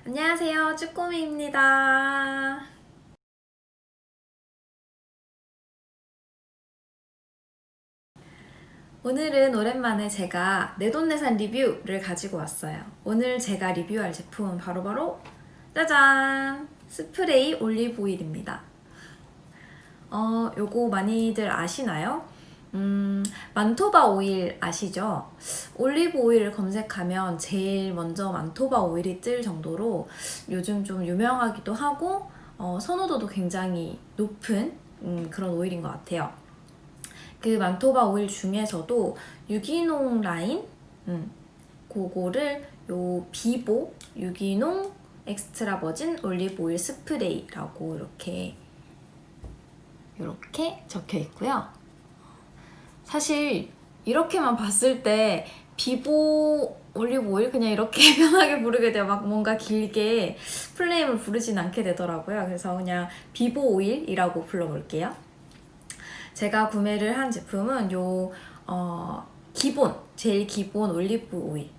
안녕하세요, 쭈꾸미입니다. 오늘은 오랜만에 제가 내돈내산 리뷰를 가지고 왔어요. 오늘 제가 리뷰할 제품은 바로바로 짜잔! 스프레이 올리브 오일입니다. 요거 많이들 아시나요? 만토바 오일 아시죠? 올리브 오일을 검색하면 제일 먼저 만토바 오일이 뜰 정도로 요즘 좀 유명하기도 하고 선호도도 굉장히 높은 그런 오일인 것 같아요. 그 만토바 오일 중에서도 유기농 라인 그거를 요 비보 유기농 엑스트라 버진 올리브 오일 스프레이라고 이렇게 적혀 있고요. 사실 이렇게만 봤을 때 비보 올리브 오일 그냥 이렇게 편하게 부르게 돼요. 막 뭔가 길게 풀네임을 부르진 않게 되더라고요. 그래서 그냥 비보 오일이라고 불러볼게요. 제가 구매를 한 제품은 제일 기본 올리브 오일,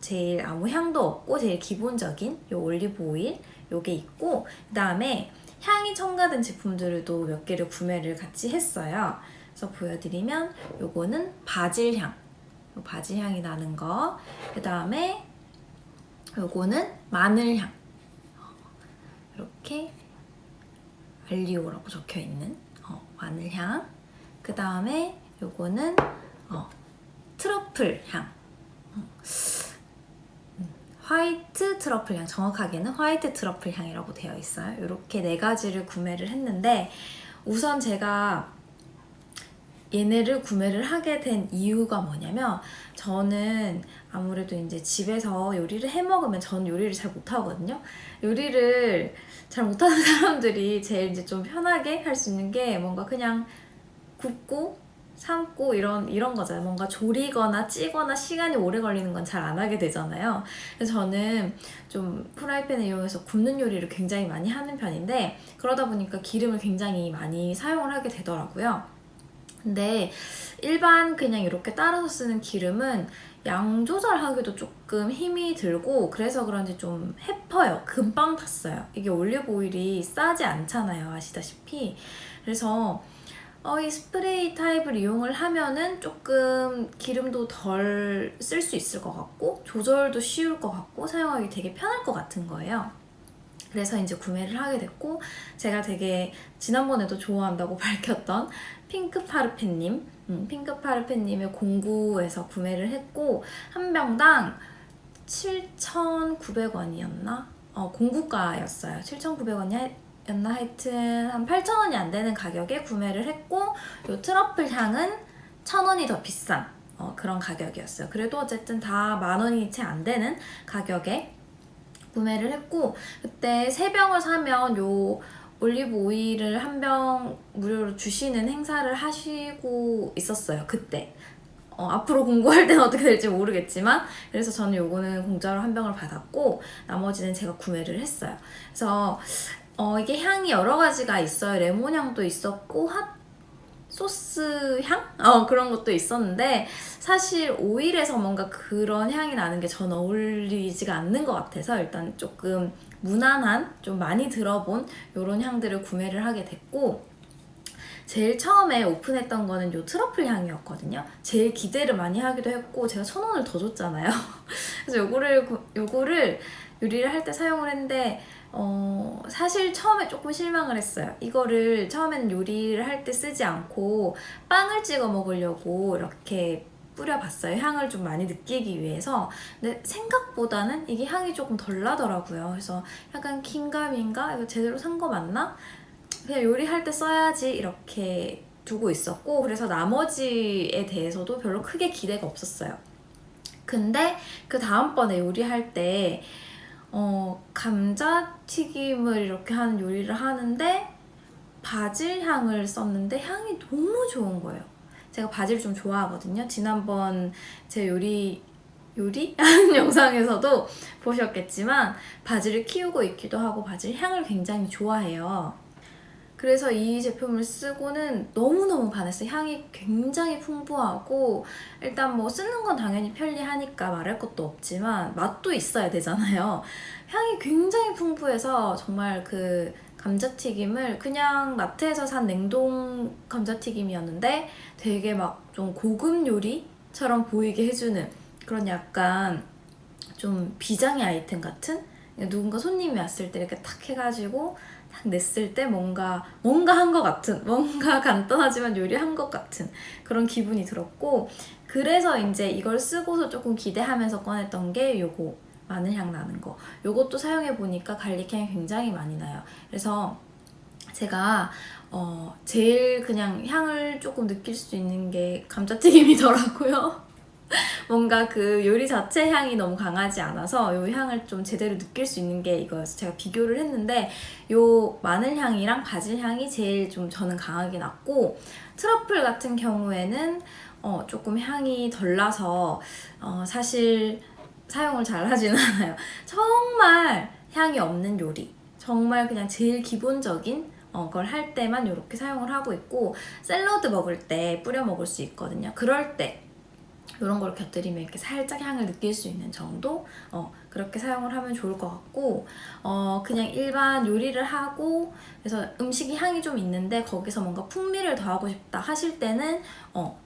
제일 아무 향도 없고 제일 기본적인 요 올리브 오일 요게 있고, 그 다음에 향이 첨가된 제품들도 몇 개를 구매를 같이 했어요. 그래서 보여드리면 요거는 바질향, 바질향이 나는 거, 그 다음에 요거는 마늘향, 이렇게 알리오라고 적혀있는 마늘향, 그 다음에 요거는 트러플 향, 화이트 트러플 향, 정확하게는 화이트 트러플 향이라고 되어 있어요. 이렇게 네 가지를 구매를 했는데, 우선 제가 얘네를 구매를 하게 된 이유가 뭐냐면, 저는 아무래도 이제 집에서 요리를 해 먹으면 저는 요리를 잘 못하거든요. 요리를 잘 못하는 사람들이 제일 이제 좀 편하게 할 수 있는 게 뭔가 그냥 굽고 삶고 이런 거잖아요. 뭔가 조리거나 찌거나 시간이 오래 걸리는 건 잘 안 하게 되잖아요. 그래서 저는 좀 프라이팬을 이용해서 굽는 요리를 굉장히 많이 하는 편인데, 그러다 보니까 기름을 굉장히 많이 사용을 하게 되더라고요. 근데 일반 그냥 이렇게 따라서 쓰는 기름은 양 조절하기도 조금 힘이 들고, 그래서 그런지 좀 해퍼요. 금방 탔어요. 이게 올리브 오일이 싸지 않잖아요, 아시다시피. 그래서 이 스프레이 타입을 이용을 하면은 조금 기름도 덜 쓸 수 있을 것 같고, 조절도 쉬울 것 같고, 사용하기 되게 편할 것 같은 거예요. 그래서 이제 구매를 하게 됐고, 제가 되게 지난번에도 좋아한다고 밝혔던 핑크파르페님의 공구에서 구매를 했고, 한 병당 7,900원이었나? 공구가였어요. 7,900원이었나? 하여튼 한 8,000원이 안 되는 가격에 구매를 했고, 요 트러플 향은 1,000원이 더 비싼 그런 가격이었어요. 그래도 어쨌든 다 10,000원이 채 안 되는 가격에 구매를 했고, 그때 3병을 사면 요 올리브 오일을 한 병 무료로 주시는 행사를 하시고 있었어요, 그때. 앞으로 공부할 때는 어떻게 될지 모르겠지만, 그래서 저는 요거는 공짜로 한 병을 받았고, 나머지는 제가 구매를 했어요. 그래서 이게 향이 여러 가지가 있어요. 레몬 향도 있었고, 소스 향? 그런 것도 있었는데, 사실 오일에서 뭔가 그런 향이 나는 게 전 어울리지가 않는 것 같아서 일단 조금 무난한, 좀 많이 들어본 이런 향들을 구매를 하게 됐고, 제일 처음에 오픈했던 거는 요 트러플 향이었거든요. 제일 기대를 많이 하기도 했고, 제가 1,000원을 더 줬잖아요. 그래서 요거를 요리를 할 때 사용을 했는데, 사실 처음에 조금 실망을 했어요. 이거를 처음에는 요리를 할 때 쓰지 않고 빵을 찍어 먹으려고 이렇게 뿌려봤어요. 향을 좀 많이 느끼기 위해서. 근데 생각보다는 이게 향이 조금 덜 나더라고요. 그래서 약간 긴가민가? 이거 제대로 산 거 맞나? 그냥 요리할 때 써야지 이렇게 두고 있었고, 그래서 나머지에 대해서도 별로 크게 기대가 없었어요. 근데 그 다음번에 요리할 때 감자튀김을 이렇게 하는 요리를 하는데 바질 향을 썼는데 향이 너무 좋은 거예요. 제가 바질 좀 좋아하거든요. 지난번 제 요리 하는 영상에서도 보셨겠지만 바질을 키우고 있기도 하고 바질 향을 굉장히 좋아해요. 그래서 이 제품을 쓰고는 너무너무 반했어요. 향이 굉장히 풍부하고 일단 뭐 쓰는 건 당연히 편리하니까 말할 것도 없지만 맛도 있어야 되잖아요. 향이 굉장히 풍부해서 정말 그 감자튀김을 그냥 마트에서 산 냉동 감자튀김이었는데 되게 막 좀 고급 요리처럼 보이게 해주는 그런 약간 좀 비장의 아이템 같은 누군가 손님이 왔을 때 이렇게 탁 해가지고 딱 냈을 때 뭔가 한 것 같은 뭔가 간단하지만 요리한 것 같은 그런 기분이 들었고 그래서 이제 이걸 쓰고서 조금 기대하면서 꺼냈던 게 요거 마늘향 나는 거 요것도 사용해보니까 갈릭향이 굉장히 많이 나요. 그래서 제가 제일 그냥 향을 조금 느낄 수 있는 게 감자튀김이더라고요. 뭔가 그 요리 자체 향이 너무 강하지 않아서 요 향을 좀 제대로 느낄 수 있는 게 이거여서 제가 비교를 했는데 요 마늘 향이랑 바질 향이 제일 좀 저는 강하게 났고 트러플 같은 경우에는 조금 향이 덜 나서 사실 사용을 잘 하지는 않아요. 정말 향이 없는 요리 정말 그냥 제일 기본적인 걸 할 때만 이렇게 사용을 하고 있고 샐러드 먹을 때 뿌려 먹을 수 있거든요. 그럴 때 이런 걸 곁들이면 이렇게 살짝 향을 느낄 수 있는 정도? 그렇게 사용을 하면 좋을 것 같고 그냥 일반 요리를 하고 그래서 음식이 향이 좀 있는데 거기서 뭔가 풍미를 더하고 싶다 하실 때는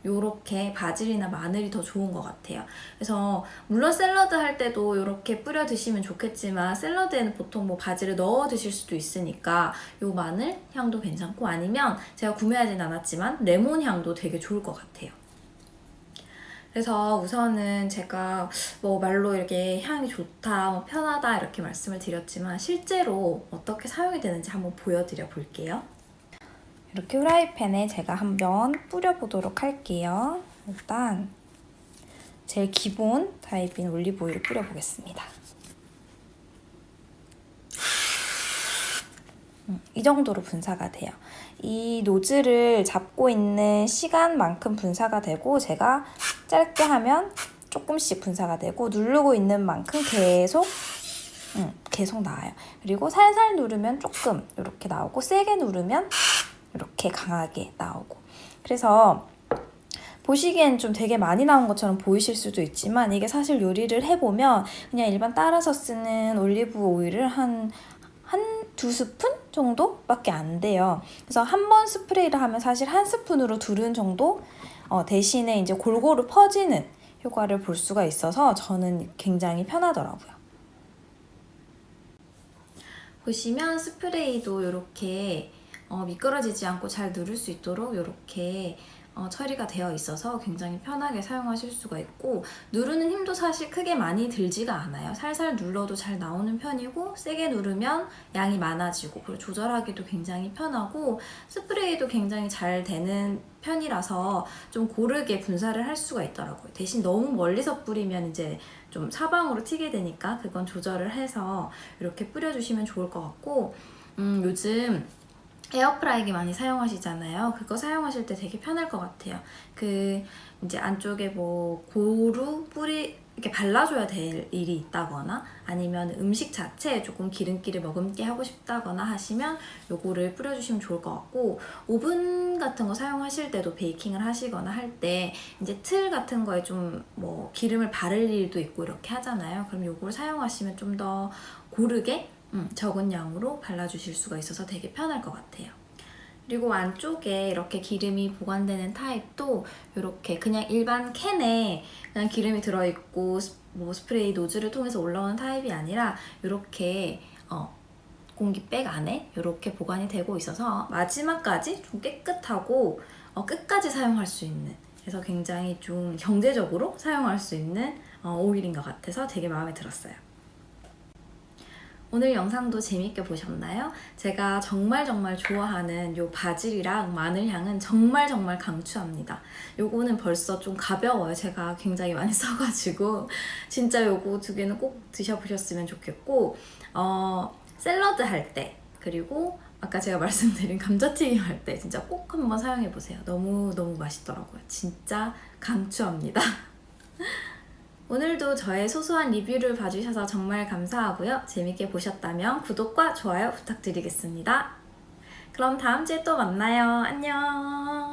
요렇게 바질이나 마늘이 더 좋은 것 같아요. 그래서 물론 샐러드 할 때도 이렇게 뿌려 드시면 좋겠지만 샐러드에는 보통 뭐 바질을 넣어 드실 수도 있으니까 요 마늘 향도 괜찮고 아니면 제가 구매하진 않았지만 레몬 향도 되게 좋을 것 같아요. 그래서 우선은 제가 뭐 말로 이렇게 향이 좋다, 뭐 편하다 이렇게 말씀을 드렸지만 실제로 어떻게 사용이 되는지 한번 보여드려 볼게요. 이렇게 후라이팬에 제가 한번 뿌려보도록 할게요. 일단 제일 기본 타입인 올리브오일을 뿌려보겠습니다. 이 정도로 분사가 돼요. 이 노즐을 잡고 있는 시간만큼 분사가 되고 제가 짧게 하면 조금씩 분사가 되고 누르고 있는 만큼 계속 나와요. 그리고 살살 누르면 조금 이렇게 나오고 세게 누르면 이렇게 강하게 나오고 그래서 보시기엔 좀 되게 많이 나온 것처럼 보이실 수도 있지만 이게 사실 요리를 해보면 그냥 일반 따라서 쓰는 올리브 오일을 한 2스푼 정도밖에 안 돼요. 그래서 한 번 스프레이를 하면 사실 한 스푼으로 두른 정도 대신에 이제 골고루 퍼지는 효과를 볼 수가 있어서 저는 굉장히 편하더라고요. 보시면 스프레이도 이렇게 미끄러지지 않고 잘 누를 수 있도록 이렇게 처리가 되어 있어서 굉장히 편하게 사용하실 수가 있고 누르는 힘도 사실 크게 많이 들지가 않아요. 살살 눌러도 잘 나오는 편이고 세게 누르면 양이 많아지고 그리고 조절하기도 굉장히 편하고 스프레이도 굉장히 잘 되는 편이라서 좀 고르게 분사를 할 수가 있더라고요. 대신 너무 멀리서 뿌리면 이제 좀 사방으로 튀게 되니까 그건 조절을 해서 이렇게 뿌려주시면 좋을 것 같고 요즘 에어프라이기 많이 사용하시잖아요. 그거 사용하실 때 되게 편할 것 같아요. 그 이제 안쪽에 뭐 고루 뿌리 이렇게 발라줘야 될 일이 있다거나 아니면 음식 자체에 조금 기름기를 머금게 하고 싶다거나 하시면 요거를 뿌려주시면 좋을 것 같고 오븐 같은 거 사용하실 때도 베이킹을 하시거나 할 때 이제 틀 같은 거에 좀 뭐 기름을 바를 일도 있고 이렇게 하잖아요. 그럼 요걸 사용하시면 좀 더 고르게 적은 양으로 발라주실 수가 있어서 되게 편할 것 같아요. 그리고 안쪽에 이렇게 기름이 보관되는 타입도 이렇게 그냥 일반 캔에 그냥 기름이 들어있고 뭐 스프레이 노즐을 통해서 올라오는 타입이 아니라 이렇게 공기백 안에 이렇게 보관이 되고 있어서 마지막까지 좀 깨끗하고 끝까지 사용할 수 있는 그래서 굉장히 좀 경제적으로 사용할 수 있는 오일인 것 같아서 되게 마음에 들었어요. 오늘 영상도 재밌게 보셨나요? 제가 정말 좋아하는 요 바질이랑 마늘향은 정말 강추합니다. 요거는 벌써 좀 가벼워요. 제가 굉장히 많이 써가지고 진짜 요거 두 개는 꼭 드셔보셨으면 좋겠고 샐러드 할 때 그리고 아까 제가 말씀드린 감자튀김 할 때 진짜 꼭 한번 사용해보세요. 너무 맛있더라고요. 진짜 강추합니다. 오늘도 저의 소소한 리뷰를 봐주셔서 정말 감사하고요. 재밌게 보셨다면 구독과 좋아요 부탁드리겠습니다. 그럼 다음 주에 또 만나요. 안녕.